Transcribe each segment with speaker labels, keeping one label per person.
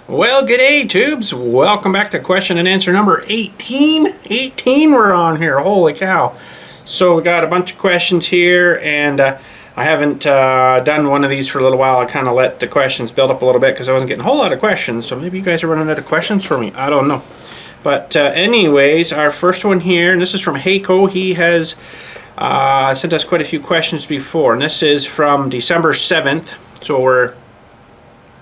Speaker 1: Well, g'day tubes. Welcome back to question and answer number 18. 18 we're on here. Holy cow. So we got a bunch of questions here, and I haven't done one of these for a little while. I kind of let the questions build up a little bit because I wasn't getting a whole lot of questions. So maybe you guys are running out of questions for me. I don't know. But anyways, our first one here, and this is from Heiko. He has sent us quite a few questions before, and this is from December 7th. So we're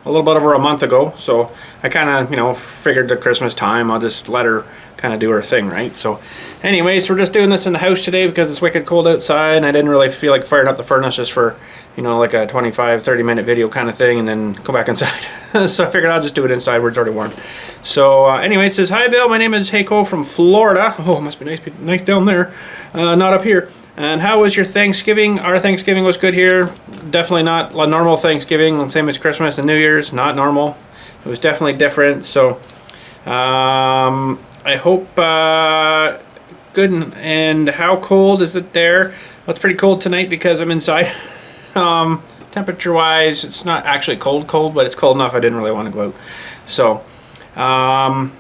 Speaker 1: a little bit over a month ago, so I kind of, figured the Christmas time, I'll just let her kind of do her thing, right? So anyways, we're just doing this in the house today because it's wicked cold outside, and I didn't really feel like firing up the furnace just for, like a 25-30 minute video kind of thing, and then go back inside. So I figured I'll just do it inside where it's already warm. So anyway, it says, "Hi Bill, my name is Heiko from Florida." Oh, it must be nice down there, not up here. "And how was your Thanksgiving?" Our Thanksgiving was good here. Definitely not a normal Thanksgiving, same as Christmas and New Year's. Not normal. It was definitely different. So I hope good. And how cold is it there? Well, it's pretty cold tonight because I'm inside. Temperature wise, it's not actually cold, but it's cold enough I didn't really want to go out. So how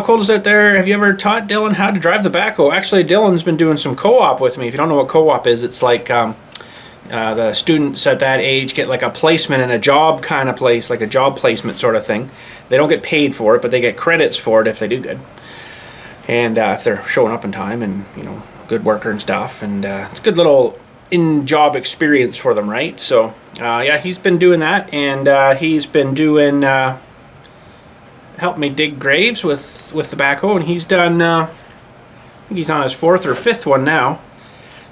Speaker 1: cold is it there? Have you ever taught Dylan how to drive the backhoe? Actually, Dylan's been doing some co-op with me. If you don't know what co-op is, it's like the students at that age get like a placement in a job kind of place, like a job placement sort of thing. They don't get paid for it, but they get credits for it if they do good. And if they're showing up in time and, good worker and stuff. And it's a good little in-job experience for them, right? So, yeah, he's been doing that. And he's been doing... helped me dig graves with the backhoe, and he's done I think he's on his 4th or 5th one now,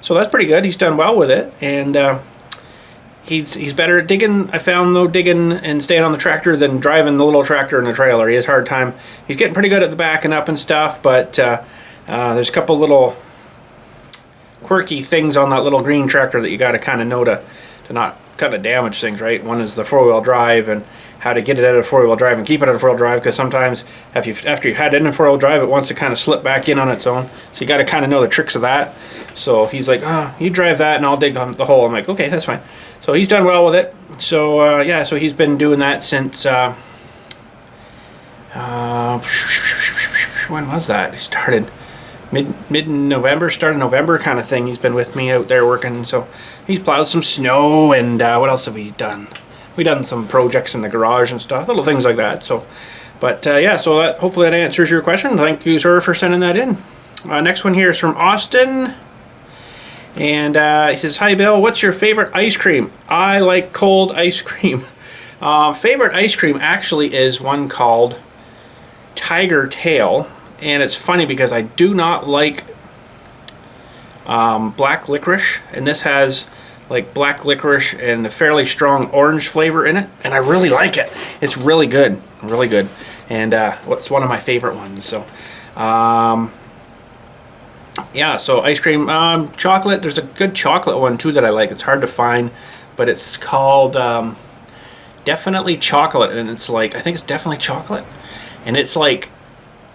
Speaker 1: so that's pretty good. He's done well with it, and he's better at digging. I found though, digging and staying on the tractor than driving the little tractor in the trailer. He has a hard time. He's getting pretty good at the backing up and stuff, but there's a couple little quirky things on that little green tractor that you got to kind of know to not kind of damage things, right? One is the 4-wheel drive and how to get it out of 4-wheel drive and keep it out of 4-wheel drive, because sometimes after you've had it in a 4-wheel drive, it wants to kind of slip back in on its own. So you got to kind of know the tricks of that. So he's like, "Oh, you drive that and I'll dig the hole." I'm like, "Okay, that's fine." So he's done well with it. So yeah, so he's been doing that since when was that? He started mid-November, start of November kind of thing. He's been with me out there working. So he's plowed some snow, and what else have we done? We done some projects in the garage and stuff, little things like that. So, but yeah, so that hopefully that answers your question. Thank you, sir, for sending that in. Next one here is from Austin, and he says, "Hi Bill, what's your favorite ice cream?" I like cold ice cream. Favorite ice cream actually is one called Tiger Tail, and it's funny because I do not like black licorice, and this has like black licorice and a fairly strong orange flavor in it, and I really like it. It's really good, and it's one of my favorite ones. So yeah, so ice cream, chocolate. There's a good chocolate one too that I like. It's hard to find, but it's called Definitely Chocolate, and it's like, I think it's Definitely Chocolate, and it's like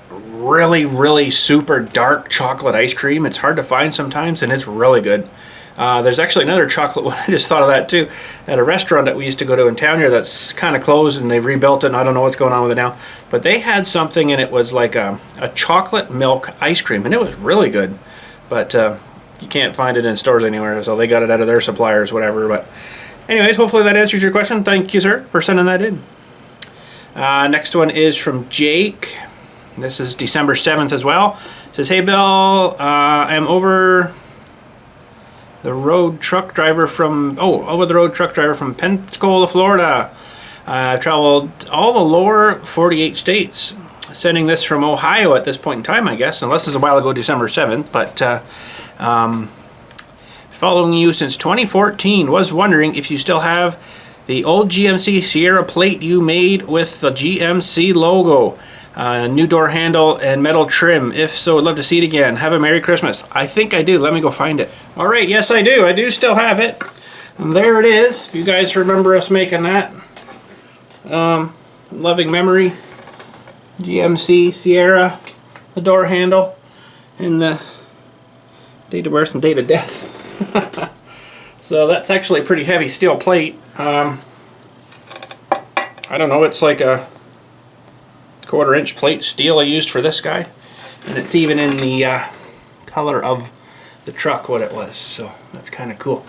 Speaker 1: really super dark chocolate ice cream. It's hard to find sometimes, and it's really good. There's actually another chocolate one, I just thought of that too, at a restaurant that we used to go to in town here that's kind of closed, and they've rebuilt it, and I don't know what's going on with it now. But they had something, and it was like a chocolate milk ice cream, and it was really good. But you can't find it in stores anywhere, so they got it out of their suppliers, whatever. But anyways, hopefully that answers your question. Thank you, sir, for sending that in. Next one is from Jake. This is December 7th as well. It says, "Hey Bill, I'm over the road truck driver from Pensacola, Florida. I've traveled all the lower 48 states. Sending this from Ohio at this point in time, I guess, unless it's a while ago, December 7th. But following you since 2014. Was wondering if you still have the old GMC Sierra plate you made with the GMC logo. New door handle and metal trim. If so, I'd love to see it again. Have a Merry Christmas." I think I do. Let me go find it. All right, yes I do. I do still have it. And there it is. If you guys remember us making that. Loving memory. GMC Sierra. The door handle. And the date of birth and date of death. So that's actually a pretty heavy steel plate. I don't know, it's like a 1/4 inch plate steel I used for this guy, and it's even in the color of the truck what it was, so that's kind of cool.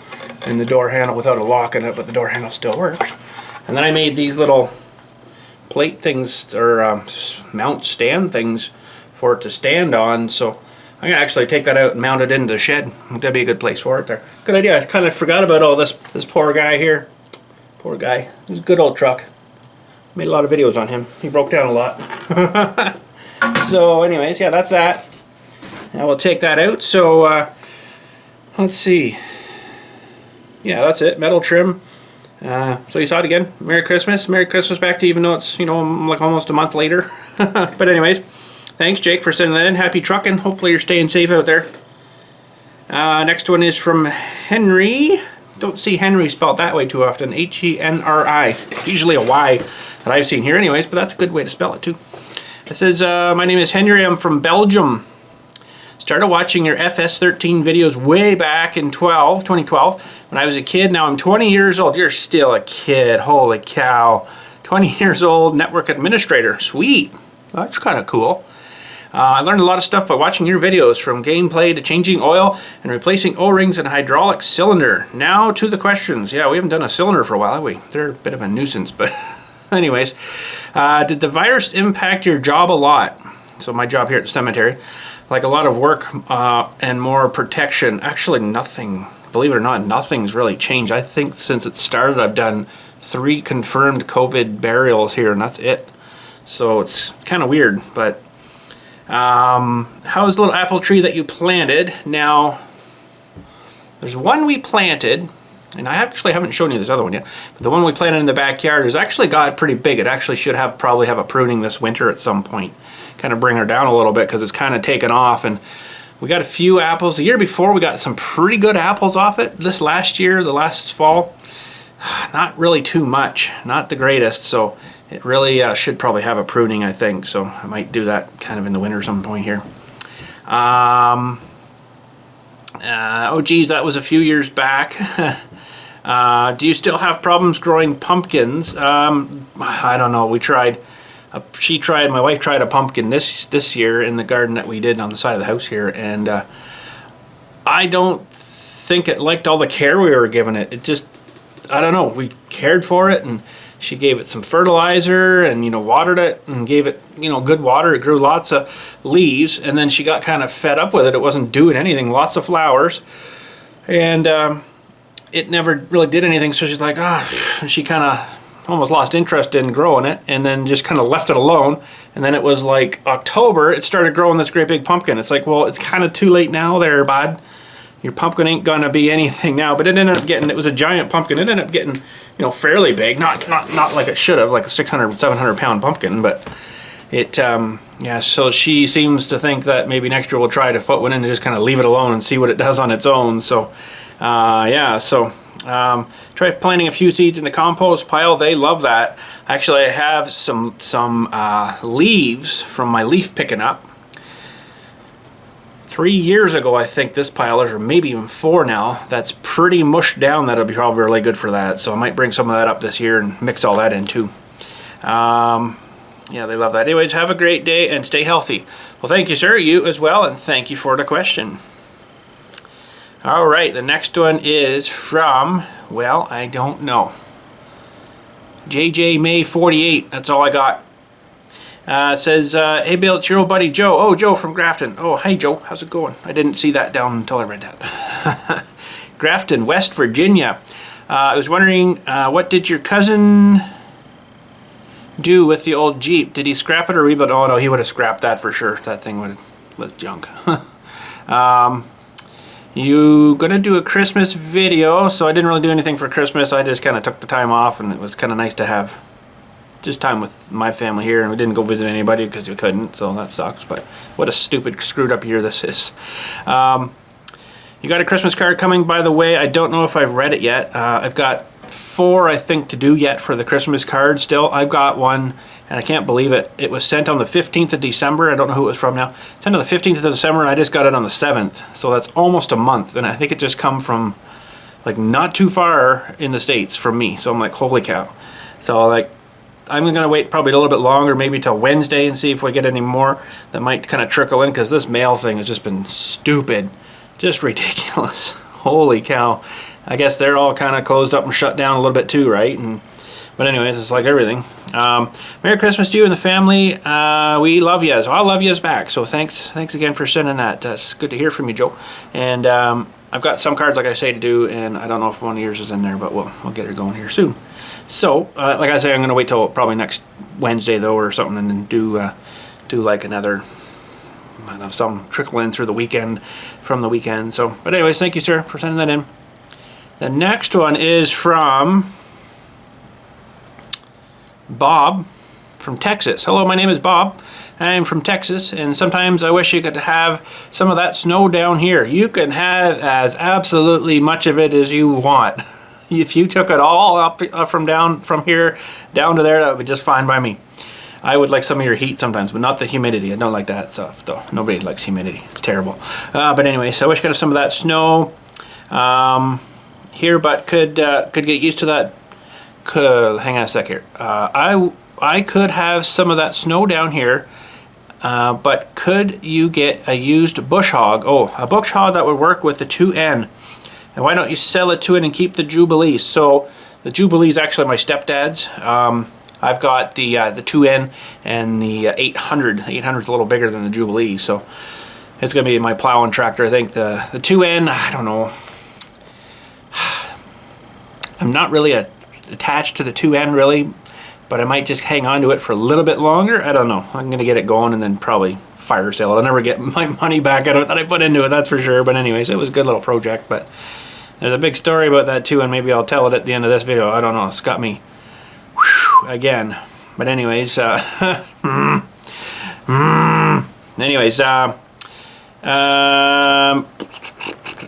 Speaker 1: And the door handle without a lock in it, but the door handle still works. And then I made these little plate things, or mount stand things for it to stand on, so I'm gonna actually take that out and mount it into the shed. That'd be a good place for it there. Good idea. I kind of forgot about all this poor guy here. Poor guy. He's a good old truck. Made a lot of videos on him. He broke down a lot. So anyways, yeah, that's that. Now we'll take that out. So let's see. Yeah, that's it. Metal trim. So you saw it again. Merry Christmas. Merry Christmas back to you, even though it's, you know, like almost a month later. But anyways, thanks Jake for sending that in. Happy trucking. Hopefully you're staying safe out there. Next one is from Henry. Don't see Henry spelled that way too often. H-E-N-R-I. It's usually a Y that I've seen here anyways, but that's a good way to spell it too. It says, my name is Henry. I'm from Belgium. Started watching your FS13 videos way back in 2012 when I was a kid. Now I'm 20 years old. You're still a kid. Holy cow. 20 years old, network administrator. Sweet. Well, that's kind of cool. I learned a lot of stuff by watching your videos, from gameplay to changing oil and replacing O-rings and hydraulic cylinder. Now to the questions. Yeah, we haven't done a cylinder for a while, have we? They're a bit of a nuisance, but anyways. Did the virus impact your job a lot? So my job here at the cemetery. Like a lot of work and more protection. Actually nothing, believe it or not, nothing's really changed. I think since it started I've done 3 confirmed COVID burials here, and that's it. So it's kind of weird, but how's the little apple tree that you planted? Now, there's one we planted, and I actually haven't shown you this other one yet, but the one we planted in the backyard has actually got pretty big. It actually should probably have a pruning this winter at some point. Kind of bring her down a little bit because it's kind of taken off, and we got a few apples. The year before we got some pretty good apples off it. This last year, the last fall, not really too much, not the greatest, so it really should probably have a pruning, I think, so I might do that kind of in the winter some point here. Oh geez, that was a few years back. Do you still have problems growing pumpkins? I don't know, we tried. My wife tried a pumpkin this year in the garden that we did on the side of the house here, and I don't think it liked all the care we were giving it. It just, I don't know, we cared for it, and she gave it some fertilizer and, you know, watered it and gave it, you know, good water. It grew lots of leaves, and then she got kind of fed up with it. It wasn't doing anything, lots of flowers, and it never really did anything, so she's like, she kind of almost lost interest in growing it, and then just kind of left it alone. And then it was like October, it started growing this great big pumpkin. It's like, well, it's kind of too late now there, bud. Your pumpkin ain't gonna be anything now. But it ended up getting, it was a giant pumpkin. It ended up getting, you know, fairly big. Not like it should have, like a 600, 700 pound pumpkin, but it, yeah, so she seems to think that maybe next year we'll try to put one in and just kind of leave it alone and see what it does on its own. So, yeah, so try planting a few seeds in the compost pile. They love that. Actually, I have some leaves from my leaf picking up. 3 years ago, I think this pile is, or maybe even 4 now, that's pretty mushed down. That'll be probably really good for that. So I might bring some of that up this year and mix all that in too. Yeah, they love that. Anyways, have a great day and stay healthy. Well, thank you, sir. You as well, and thank you for the question. All right, the next one is from, well, I don't know. JJ May 48. That's all I got. Says, hey Bill, it's your old buddy Joe. Oh, Joe from Grafton. Oh, hey Joe, how's it going? I didn't see that down until I read that. Grafton, West Virginia. I was wondering, what did your cousin do with the old Jeep? Did he scrap it or rebuild? Oh no, he would have scrapped that for sure. That thing was junk. You gonna do a Christmas video? So I didn't really do anything for Christmas. I just kind of took the time off, and it was kind of nice to have just time with my family here, and we didn't go visit anybody because we couldn't, so that sucks. But what a stupid screwed up year this is. You got a Christmas card coming, by the way. I don't know if I've read it yet. I've got 4, I think, to do yet for the Christmas card still. I've got one, and I can't believe it. It was sent on the 15th of December. I don't know who it was from now. Sent on the 15th of December, and I just got it on the 7th. So that's almost a month, and I think it just come from, like, not too far in the States from me. So I'm like, holy cow. So, like, I'm gonna wait probably a little bit longer, maybe till Wednesday, and see if we get any more that might kind of trickle in, because this mail thing has just been stupid, just ridiculous. Holy cow. I guess they're all kind of closed up and shut down a little bit too, right? But anyways, it's like everything. Merry Christmas to you and the family. We love yous. I love yous back. So thanks again for sending that. It's good to hear from you, Joe. And I've got some cards, like I say, to do, and I don't know if one of yours is in there, but we'll get her going here soon. So, like I say, I'm going to wait till probably next Wednesday, though, or something, and then do like another, I don't know, some trickle in through the weekend, from the weekend. So, but anyways, thank you, sir, for sending that in. The next one is from Bob from Texas. Hello, my name is Bob. I'm from Texas, and sometimes I wish you could have some of that snow down here. You can have as absolutely much of it as you want. If you took it all up from here down to there, that would be just fine by me. I would like some of your heat sometimes, but not the humidity. I don't like that stuff, though. Nobody likes humidity. It's terrible. But anyway, so I wish I could have some of that snow here, but could get used to that. Hang on a sec here. I could have some of that snow down here, but could you get a used bush hog? Oh, a bush hog that would work with the 2N. And why don't you sell it to it and keep the Jubilee? So the Jubilee is actually my stepdad's. I've got the 2N and the 800. The 800 is a little bigger than the Jubilee, so it's going to be my plowing tractor. I think the 2N, I don't know. I'm not really attached to the 2N really, but I might just hang on to it for a little bit longer. I don't know. I'm going to get it going and then probably fire sale it. I'll never get my money back out of it that I put into it, that's for sure. But anyways, it was a good little project. But there's a big story about that too, and maybe I'll tell it at the end of this video. I don't know. It's got me again. But anyways, anyways,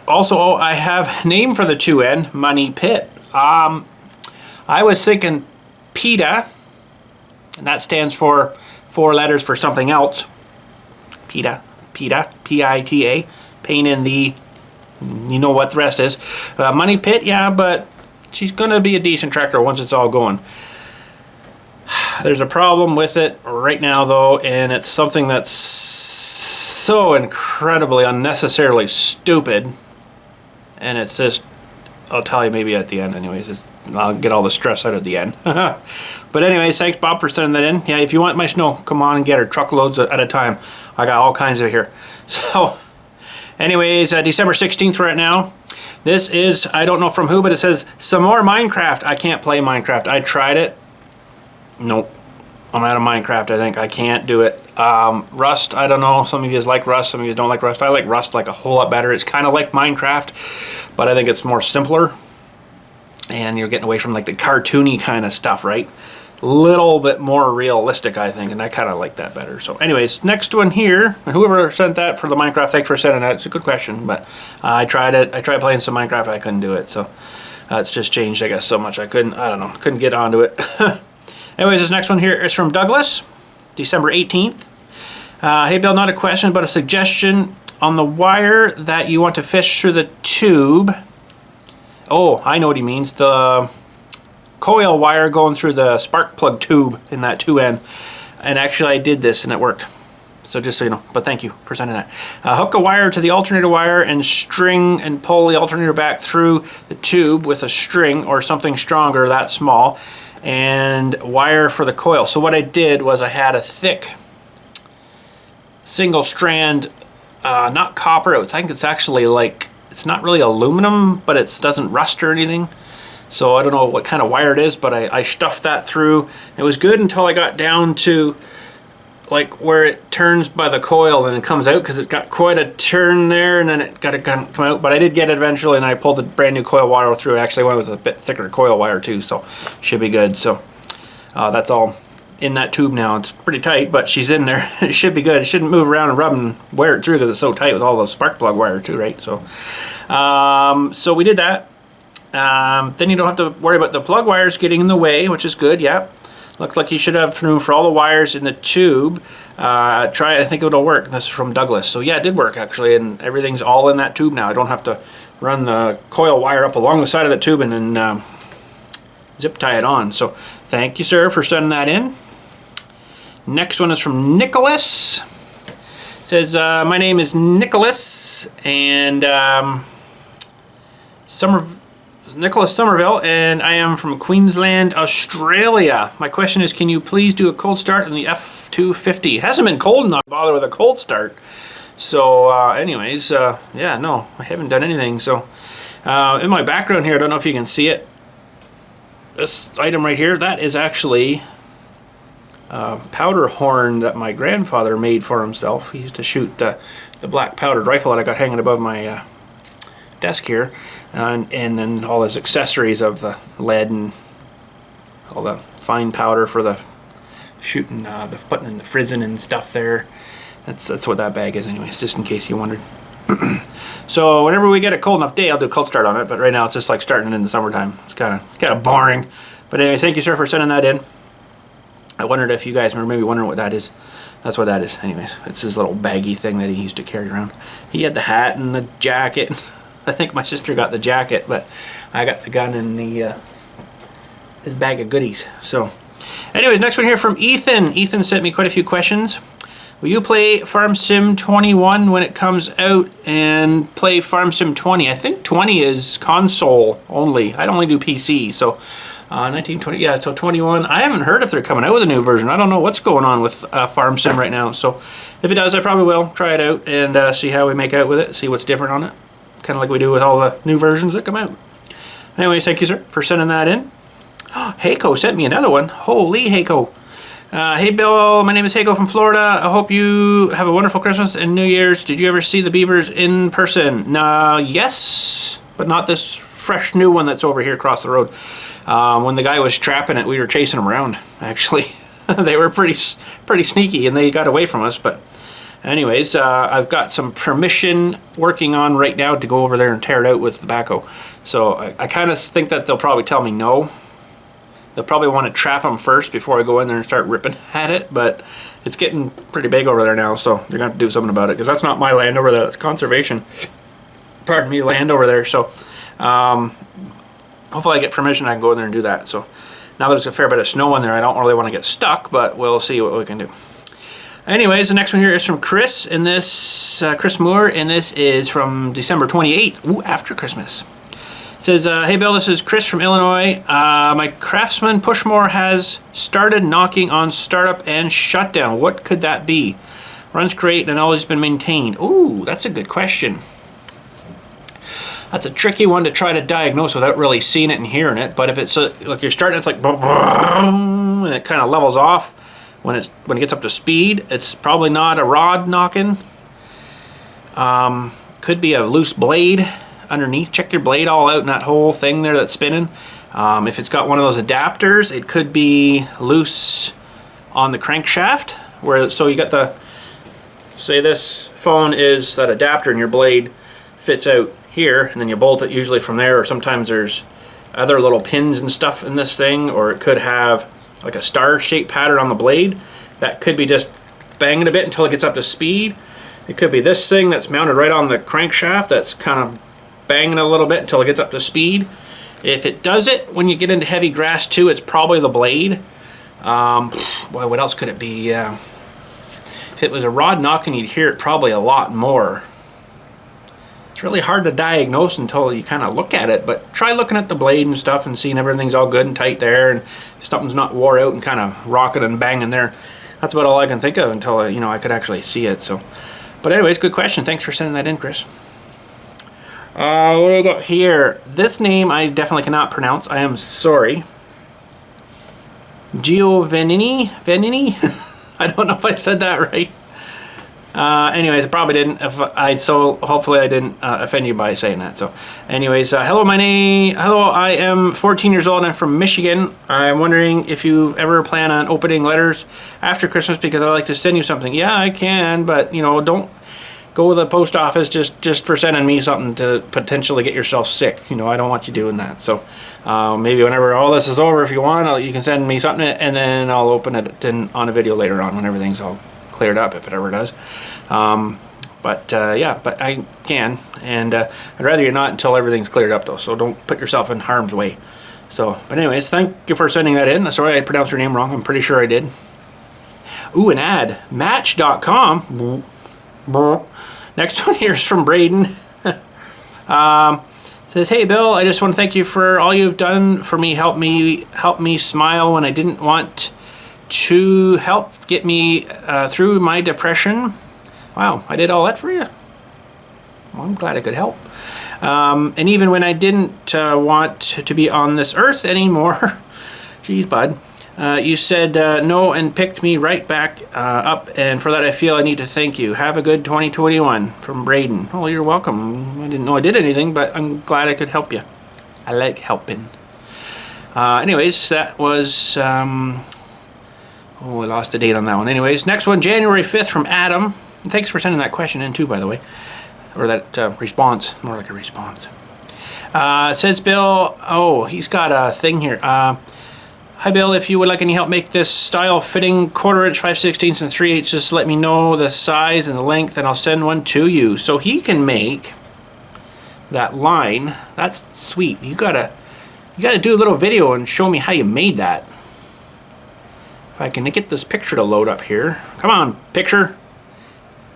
Speaker 1: also I have name for the 2N, Money Pit. I was thinking PETA, and that stands for 4 letters for something else. PETA, P-I-T-A, pain in the, you know what the rest is. Money Pit, yeah, but she's going to be a decent tractor once it's all going. There's a problem with it right now, though, and it's something that's so incredibly unnecessarily stupid, and it's just, I'll tell you maybe at the end anyways. I'll get all the stress out at the end. But anyways, thanks Bob for sending that in. Yeah, if you want my snow, come on and get her. Truckloads at a time. I got all kinds of here. So anyways, December 16th right now. This is, I don't know from who, but it says some more Minecraft. I can't play Minecraft. I tried it. Nope. I'm out of Minecraft, I think. I can't do it. Rust, I don't know. Some of you like Rust, some of you don't like Rust. I like Rust like a whole lot better. It's kind of like Minecraft, but I think it's more simpler. And you're getting away from like the cartoony kind of stuff, right? A little bit more realistic, I think, and I kind of like that better. So anyways, next one here, and whoever sent that for the Minecraft, thanks for sending that. It's a good question, but I tried it. I tried playing some Minecraft, I couldn't do it. So it's just changed, I guess, so much. I don't know, couldn't get onto it. Anyways, this next one here is from Douglas, December 18th. Hey Bill, not a question, but a suggestion on the wire that you want to fish through the tube. Oh, I know what he means. The coil wire going through the spark plug tube in that 2N. And actually I did this and it worked. So just so you know, but thank you for sending that. Hook a wire to the alternator wire and string and pull the alternator back through the tube with a string or something stronger that small, and wire for the coil. So what I did was I had a thick single strand, not copper, I think it's actually like, it's not really aluminum, but it doesn't rust or anything. So I don't know what kind of wire it is, but I stuffed that through. It was good until I got down to like where it turns by the coil and it comes out, because it's got quite a turn there, and then it got to come out. But I did get it eventually, and I pulled a brand new coil wire through. I actually went with a bit thicker coil wire too, so should be good. So that's all in that tube now. It's pretty tight, but she's in there. It should be good. It shouldn't move around and rub and wear it through because it's so tight with all those spark plug wire too, right? So so we did that. Then you don't have to worry about the plug wires getting in the way, which is good. Yeah, looks like you should have room for all the wires in the tube. Try it. I think it'll work. This is from Douglas. So yeah, it did work actually, and everything's all in that tube now. I don't have to run the coil wire up along the side of the tube and then zip tie it on. So Thank you, sir, for sending that in. Next one is from Nicholas. It says, my name is Nicholas, and Nicholas Somerville, and I am from Queensland, Australia. My question is, can you please do a cold start in the F250? It hasn't been cold enough to bother with a cold start. So anyways, yeah, no, I haven't done anything. So in my background here, I don't know if you can see it. This item right here, that is actually a powder horn that my grandfather made for himself. He used to shoot the black powdered rifle that I got hanging above my desk here, and then all his accessories of the lead and all the fine powder for the shooting, the putting in the frizzing and stuff there. That's what that bag is anyways, just in case you wondered. So whenever we get a cold enough day, I'll do a cold start on it, but right now it's just like starting in the summertime. It's kind of boring. But anyways, thank you, sir, for sending that in. I wondered if you guys were maybe wondering what that is. That's what that is. Anyways, it's this little baggy thing that he used to carry around. He had the hat and the jacket. I think my sister got the jacket, but I got the gun and his bag of goodies. So anyways, next one here from Ethan. Ethan sent me quite a few questions. Will you play Farm Sim 21 when it comes out and play Farm Sim 20? I think 20 is console only. I'd only do PC, so 1920, yeah, so 21. I haven't heard if they're coming out with a new version. I don't know what's going on with Farm Sim right now, so if it does, I probably will try it out and see how we make out with it, see what's different on it, kind of like we do with all the new versions that come out. Anyways, thank you, sir, for sending that in. Heiko sent me another one. Holy Heiko. Hey Bill, my name is Heiko from Florida. I hope you have a wonderful Christmas and New Year's. Did you ever see the beavers in person? Yes, but not this fresh new one that's over here across the road. When the guy was trapping it, we were chasing him around, actually. They were pretty sneaky and they got away from us, but anyways, I've got some permission working on right now to go over there and tear it out with the backhoe. So I kind of think that they'll probably tell me no. They'll probably want to trap them first before I go in there and start ripping at it, but it's getting pretty big over there now, so they're going to have to do something about it, because that's not my land over there, that's conservation, pardon me, land over there. So hopefully I get permission, I can go in there and do that. So now there's a fair bit of snow in there, I don't really want to get stuck, but we'll see what we can do. Anyways, the next one here is from Chris, and this Chris Moore, and this is from December 28th, ooh, after Christmas. It says, hey Bill, this is Chris from Illinois. My Craftsman push mower has started knocking on startup and shutdown. What could that be? Runs great and always been maintained. Ooh, that's a good question. That's a tricky one to try to diagnose without really seeing it and hearing it. But if it's like you're starting, it's like and it kind of levels off when it gets up to speed. It's probably not a rod knocking. Could be a loose blade underneath. Check your blade all out in that whole thing there that's spinning. If it's got one of those adapters, it could be loose on the crankshaft, where so you got the, say this phone is that adapter and your blade fits out here, and then you bolt it usually from there, or sometimes there's other little pins and stuff in this thing, or it could have like a star shaped pattern on the blade that could be just banging a bit until it gets up to speed. It could be this thing that's mounted right on the crankshaft that's kind of banging a little bit until it gets up to speed. If it does it when you get into heavy grass too, it's probably the blade. Boy, what else could it be? If it was a rod knocking, you'd hear it probably a lot more. It's really hard to diagnose until you kind of look at it, but try looking at the blade and stuff and seeing everything's all good and tight there, and something's not wore out and kind of rocking and banging there. That's about all I can think of until I could actually see it. So, but anyways, good question. Thanks for sending that in, Chris. What do we got here? This name I definitely cannot pronounce. I am sorry. Venini? I don't know if I said that right. Anyways, I probably didn't. So hopefully I didn't offend you by saying that. So, anyways, hello, I am 14 years old and I'm from Michigan. I'm wondering if you ever plan on opening letters after Christmas, because I'd like to send you something. Yeah, I can, but don't go to the post office just for sending me something to potentially get yourself sick. I don't want you doing that. So maybe whenever all this is over, if you want, you can send me something, and then I'll open it on a video later on when everything's all cleared up, if it ever does. Yeah, but I can, and I'd rather you not until everything's cleared up though, so don't put yourself in harm's way. So, but anyways, thank you for sending that in. Sorry I pronounced your name wrong. I'm pretty sure I did. Ooh, an ad. Match.com. Next one here is from Braden. Says, hey Bill, I just want to thank you for all you've done for me. Help me smile when I didn't want to. Help get me through my depression. Wow, I did all that for you. Well, I'm glad I could help. And even when I didn't want to be on this earth anymore, geez, bud, you said no and picked me right back up, and for that I feel I need to thank you. Have a good 2021, from Braden. Oh, you're welcome. I didn't know I did anything, but I'm glad I could help you. I like helping. Anyways, that was... oh, I lost the date on that one. Anyways, next one, January 5th, from Adam. And thanks for sending that question in too, by the way. Or that response, more like a response. Says Bill, oh, he's got a thing here. Hi Bill, if you would like any help make this style fitting 1/4 inch, 5/16 and 3/8, just let me know the size and the length and I'll send one to you. So he can make that line. That's sweet. You gotta do a little video and show me how you made that. If I can get this picture to load up here. Come on, picture.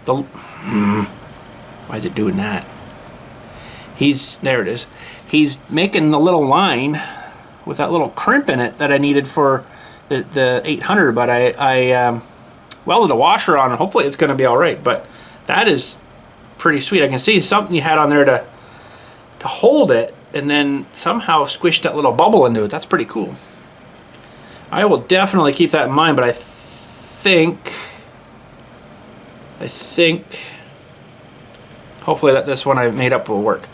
Speaker 1: Why is it doing that? There it is. He's making the little line with that little crimp in it that I needed for the 800, but I welded a washer on, and hopefully it's going to be all right. But that is pretty sweet. I can see something you had on there to hold it, and then somehow squished that little bubble into it. That's pretty cool. I will definitely keep that in mind, but I think hopefully that this one I made up will work.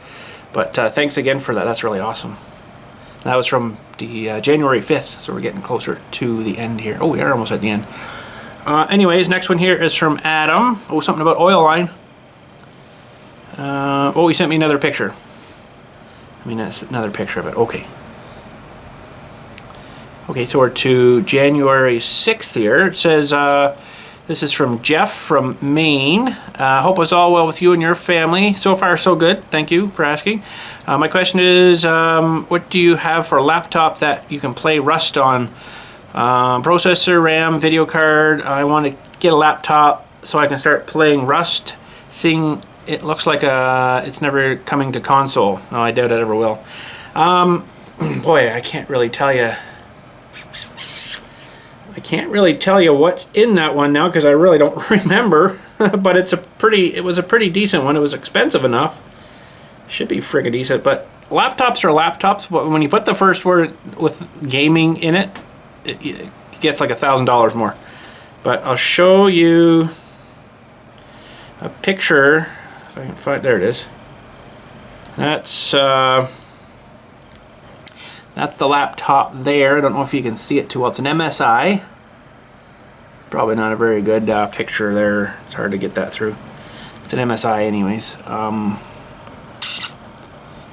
Speaker 1: But thanks again for that. That's really awesome. That was from the January 5th, so we're getting closer to the end here. Oh, we are almost at the end. Anyways, next one here is from Adam. Oh, something about oil line. Oh, he sent me another picture. I mean, that's another picture of it. Okay. Okay, so we're to January 6th here. It says, this is from Jeff from Maine. Hope it's all well with you and your family. So far, so good. Thank you for asking. My question is, what do you have for a laptop that you can play Rust on? Processor, RAM, video card. I want to get a laptop so I can start playing Rust. Seeing it looks like it's never coming to console. No, I doubt it ever will. Boy, I can't really tell you. I can't really tell you what's in that one now because I really don't remember. But it was a pretty decent one. It was expensive enough. Should be friggin' decent. But laptops are laptops. But when you put the first word with gaming in it, it gets like $1,000 more. But I'll show you a picture. If I can find, there it is. That's the laptop there. I don't know if you can see it too well. It's an MSI. It's probably not a very good picture there. It's hard to get that through. It's an MSI anyways.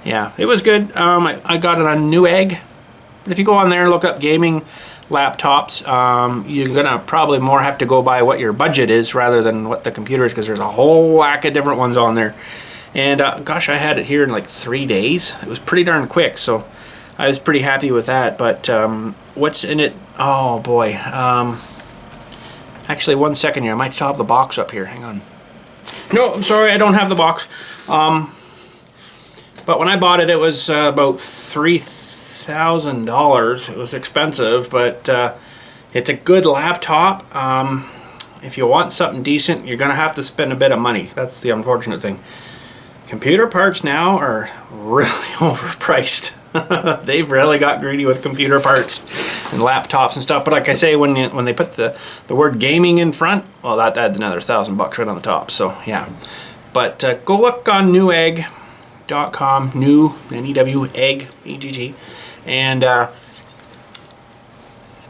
Speaker 1: Yeah, it was good. I got it on Newegg. But if you go on there and look up gaming laptops, you're gonna probably more have to go by what your budget is rather than what the computer is, because there's a whole whack of different ones on there. And gosh, I had it here in like 3 days. It was pretty darn quick, so I was pretty happy with that. But what's in it? Oh boy. Actually, 1 second here. I might still have the box up here. Hang on. No, I'm sorry, I don't have the box. But when I bought it, it was about $3,000. It was expensive, but it's a good laptop. If you want something decent, you're gonna have to spend a bit of money. That's the unfortunate thing. Computer parts now are really overpriced. They've really got greedy with computer parts and laptops and stuff. But like I say, when they put the word gaming in front, well, that adds another $1,000 right on the top. So yeah, but go look on Newegg.com, N-E-W, egg, and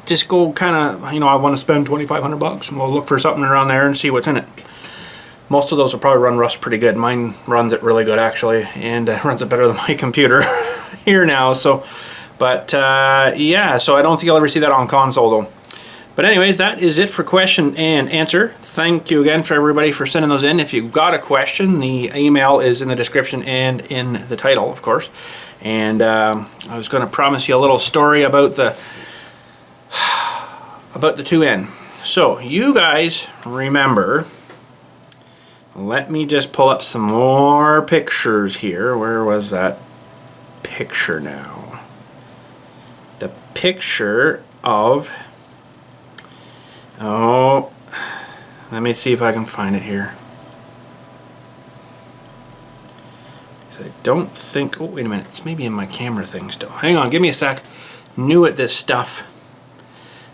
Speaker 1: just go kind of, I want to spend $2,500, and we'll look for something around there and see what's in it. Most of those will probably run Rust pretty good. Mine runs it really good actually, and runs it better than my computer here now. So, but yeah, so I don't think I'll ever see that on console though. But anyways, that is it for question and answer. Thank you again for everybody for sending those in. If you've got a question, the email is in the description and in the title, of course. And I was going to promise you a little story about the 2N. So you guys remember, let me just pull up some more pictures here. Where was that picture now? The picture of, oh, let me see if I can find it here. I don't think, oh wait a minute, it's maybe in my camera thing still. Hang on, give me a sec. New at this stuff.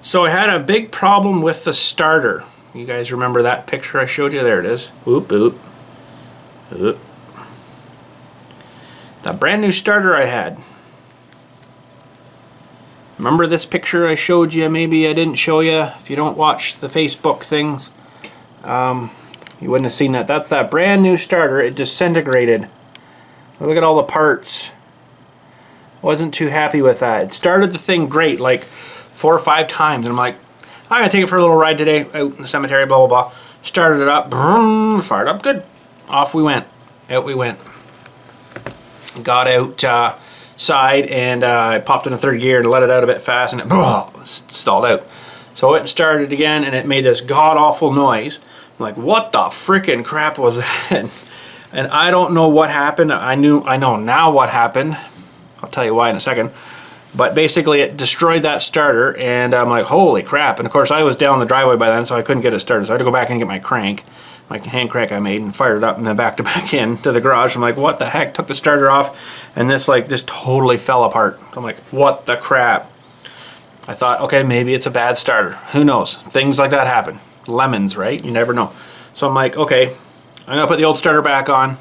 Speaker 1: So I had a big problem with the starter. You guys remember that picture I showed you? There it is. Whoop, whoop. Whoop. The brand new starter I had. Remember this picture I showed you? Maybe I didn't show you. If you don't watch the Facebook things, you wouldn't have seen that. That's that brand new starter. It disintegrated. Look at all the parts. Wasn't too happy with that. It started the thing great, like 4 or 5 times, and I'm like, I'm gonna take it for a little ride today out in the cemetery, blah blah blah. Started it up, boom, fired up, good. Off we went. Out we went. Got outside and I popped in a 3rd gear and let it out a bit fast, and it stalled out. So I went and started it again, and it made this god awful noise. I'm like, what the frickin' crap was that? And I don't know what happened. I know now what happened. I'll tell you why in a second. But basically it destroyed that starter, and I'm like, holy crap. And of course I was down the driveway by then, so I couldn't get it started. So I had to go back and get my crank, my hand crank I made, and fired it up, and then back in to the garage. I'm like, what the heck? Took the starter off, and this like just totally fell apart. I'm like, what the crap? I thought, okay, maybe it's a bad starter. Who knows? Things like that happen. Lemons, right? You never know. So I'm like, okay, I'm gonna put the old starter back on,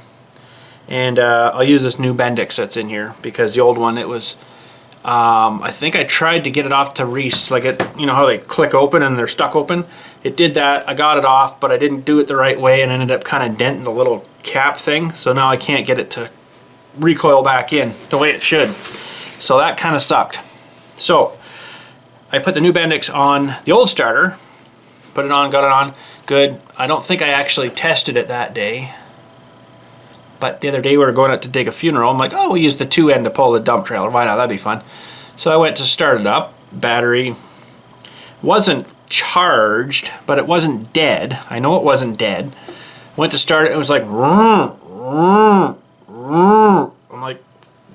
Speaker 1: and I'll use this new Bendix that's in here, because the old one, it was, I think I tried to get it off to like it, you know how they click open and they're stuck open? It did that. I got it off, but I didn't do it the right way and ended up kind of denting the little cap thing. So now I can't get it to recoil back in the way it should. So that kind of sucked. So I put the new Bendix on the old starter, put it on, got it on, good. I don't think I actually tested it that day. But the other day we were going out to dig a funeral. I'm like, oh, we'll use the 2N to pull the dump trailer. Why not? That'd be fun. So I went to start it up. Battery wasn't charged, but it wasn't dead. I know it wasn't dead. Went to start it. It was like, I'm like,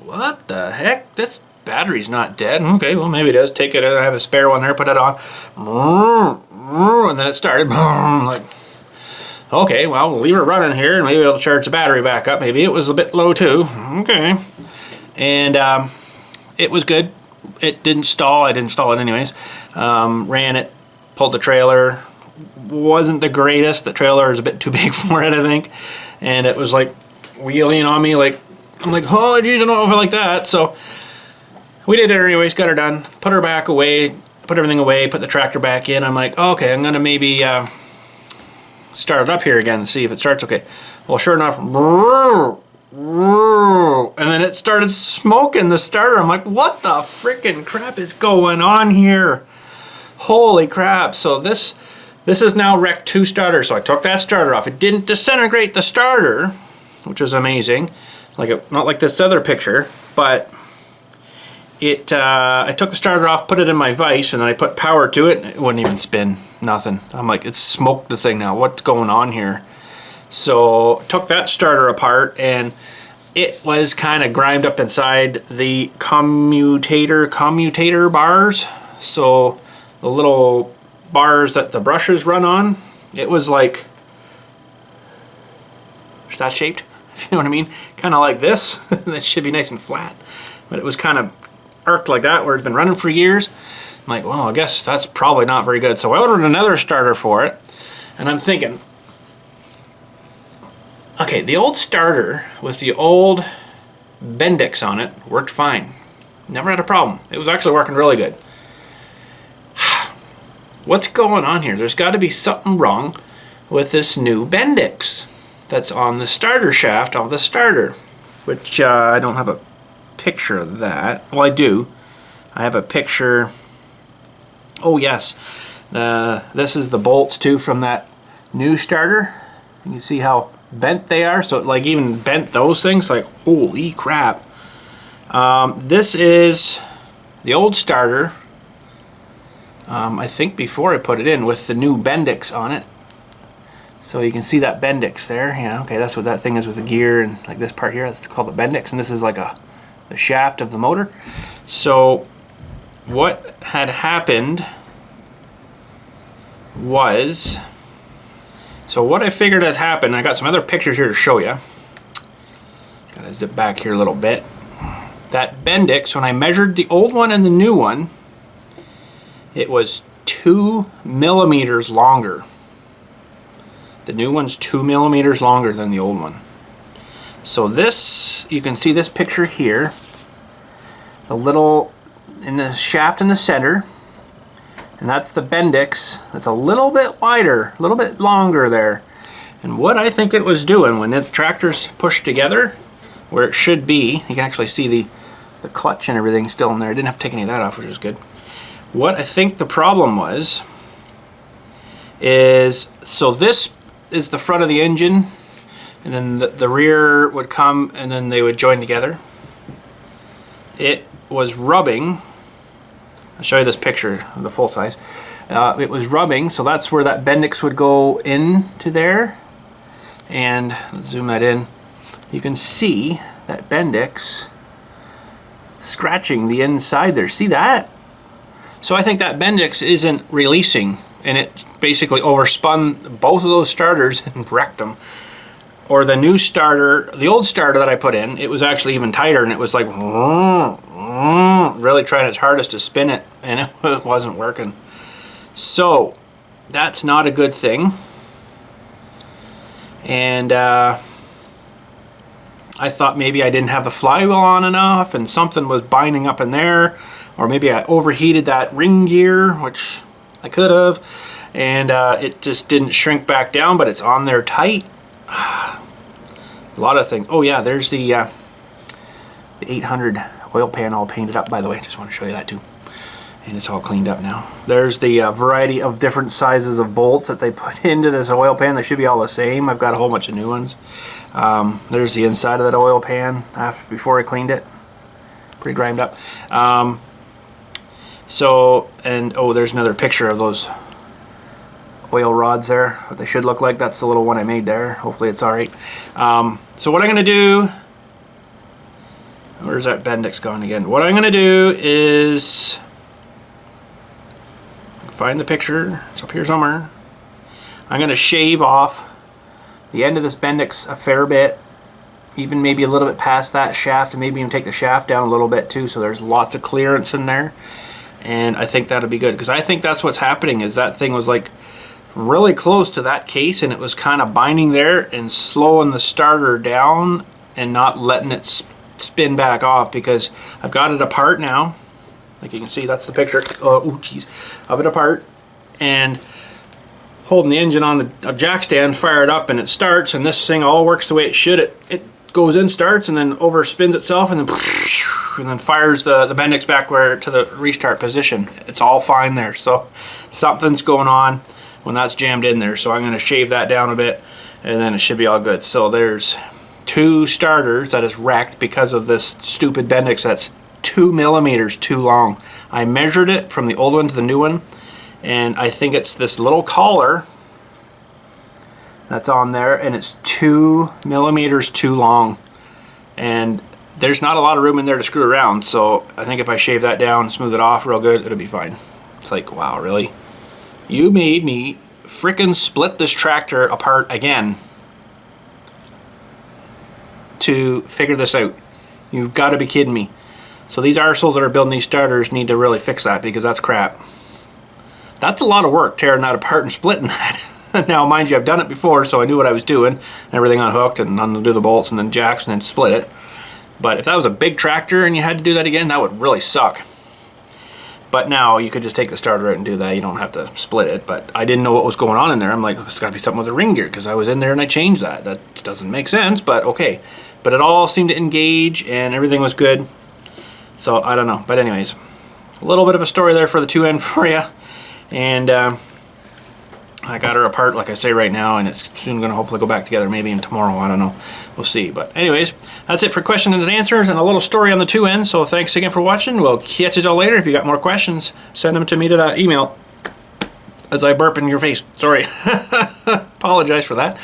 Speaker 1: what the heck? This battery's not dead. Okay, well maybe it is. Take it. I have a spare one there. Put it on. And then it started. I'm like, okay, well, we'll leave it running here, and maybe it'll charge the battery back up. Maybe it was a bit low too. Okay. And it was good. It didn't stall. I didn't stall it anyways. Ran it, pulled the trailer. Wasn't the greatest. The trailer is a bit too big for it, I think. And it was like wheeling on me. Like, I'm like, oh, geez, I don't know if I like that. So we did it anyways, got her done. Put her back away, put everything away, put the tractor back in. I'm like, okay, I'm going to maybe start it up here again and see if it starts okay. Well, sure enough, and then it started smoking the starter. I'm like, what the freaking crap is going on here? Holy crap. So this is now wrecked 2 starters. So I took that starter off. It didn't disintegrate the starter, which was amazing. Like not like this other picture, but it I took the starter off, put it in my vise, and then I put power to it, and it wouldn't even spin. Nothing. I'm like, it's smoked the thing now. What's going on here? So took that starter apart, and it was kind of grimed up inside the commutator bars. So the little bars that the brushes run on, it was like that shaped, if you know what I mean, kind of like this. That should be nice and flat, but it was kind of arced like that where it's been running for years. I'm like, well, I guess that's probably not very good. So I ordered another starter for it, and I'm thinking, okay, the old starter with the old Bendix on it worked fine. Never had a problem. It was actually working really good. What's going on here? There's got to be something wrong with this new Bendix that's on the starter shaft of the starter, which I don't have a picture of that. Well, I do. I have a picture. Oh yes, this is the bolts too from that new starter. You can see how bent they are. So like even bent those things, like holy crap. This is the old starter. I think before I put it in with the new Bendix on it. So you can see that Bendix there. Yeah, okay, that's what that thing is with the gear and like this part here. That's called the Bendix, and this is like the shaft of the motor. So what had happened was, so what I figured had happened, I got some other pictures here to show you. Gotta zip back here a little bit. That Bendix, when I measured the old one and the new one, it was 2 millimeters longer. The new one's 2 millimeters longer than the old one. So this, you can see this picture here, the little, in the shaft in the center, and that's the Bendix. That's a little bit wider, a little bit longer there. And what I think it was doing when the tractor's pushed together, where it should be, you can actually see the clutch and everything still in there. I didn't have to take any of that off, which is good. What I think the problem was is, so this is the front of the engine, and then the rear would come and then they would join together. It was rubbing. I'll show you this picture of the full size. It was rubbing, so that's where that Bendix would go into there. And let's zoom that in. You can see that Bendix scratching the inside there. See that? So I think that Bendix isn't releasing, and it basically overspun both of those starters and wrecked them. Or the new starter, the old starter that I put in, it was actually even tighter, and it was like really trying its hardest to spin it, and it wasn't working. So that's not a good thing. And I thought maybe I didn't have the flywheel on enough and something was binding up in there, or maybe I overheated that ring gear, which I could have, and it just didn't shrink back down, but it's on there tight. A lot of things. Oh yeah, there's the 800 oil pan all painted up, by the way. Just want to show you that too. And it's all cleaned up now. There's the variety of different sizes of bolts that they put into this oil pan. They should be all the same. I've got a whole bunch of new ones. There's the inside of that oil pan before I cleaned it. Pretty grimed up. So, and oh, there's another picture of those oil rods there, what they should look like. That's the little one I made there. Hopefully it's alright. So what I'm going to do, where's that Bendix gone again? What I'm going to do is find the picture. It's up here somewhere. I'm going to shave off the end of this Bendix a fair bit, even maybe a little bit past that shaft, and maybe even take the shaft down a little bit too, so there's lots of clearance in there. And I think that'll be good, because I think that's what's happening, is that thing was like really close to that case, and it was kind of binding there and slowing the starter down and not letting it spin back off, because I've got it apart now. Like you can see, that's the picture. Oh, geez, of it apart, and holding the engine on the jack stand, fire it up, and it starts, and this thing all works the way it should. It goes in, starts, and then over spins itself, and then fires the Bendix back to the restart position. It's all fine there. So something's going on when that's jammed in there. So I'm going to shave that down a bit, and then it should be all good. So there's 2 starters that is wrecked because of this stupid Bendix that's 2 millimeters too long. I measured it from the old one to the new one, and I think it's this little collar that's on there, and it's 2 millimeters too long. And there's not a lot of room in there to screw around, so I think if I shave that down and smooth it off real good, it'll be fine. It's like, wow, really? You made me frickin' split this tractor apart again to figure this out. You've got to be kidding me. So these arseholes that are building these starters need to really fix that, because that's crap. That's a lot of work, tearing that apart and splitting that. Now, mind you, I've done it before, so I knew what I was doing. Everything unhooked and undo the bolts and then jacks and then split it. But if that was a big tractor and you had to do that again, that would really suck. But now you could just take the starter out and do that. You don't have to split it. But I didn't know what was going on in there. I'm like, it's got to be something with the ring gear, because I was in there and I changed that. That doesn't make sense, but okay. But it all seemed to engage and everything was good. So I don't know. But anyways, a little bit of a story there for the 2N for you. And I got her apart, like I say, right now, and it's soon going to hopefully go back together, maybe in tomorrow, I don't know. We'll see. But anyways, that's it for questions and answers and a little story on the two ends. So thanks again for watching. We'll catch you all later. If you got more questions, send them to me to that email. As I burp in your face. Sorry. Apologize for that.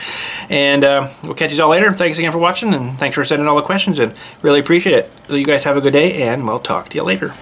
Speaker 1: And we'll catch you all later. Thanks again for watching, and thanks for sending all the questions, and really appreciate it. You guys have a good day, and we'll talk to you later.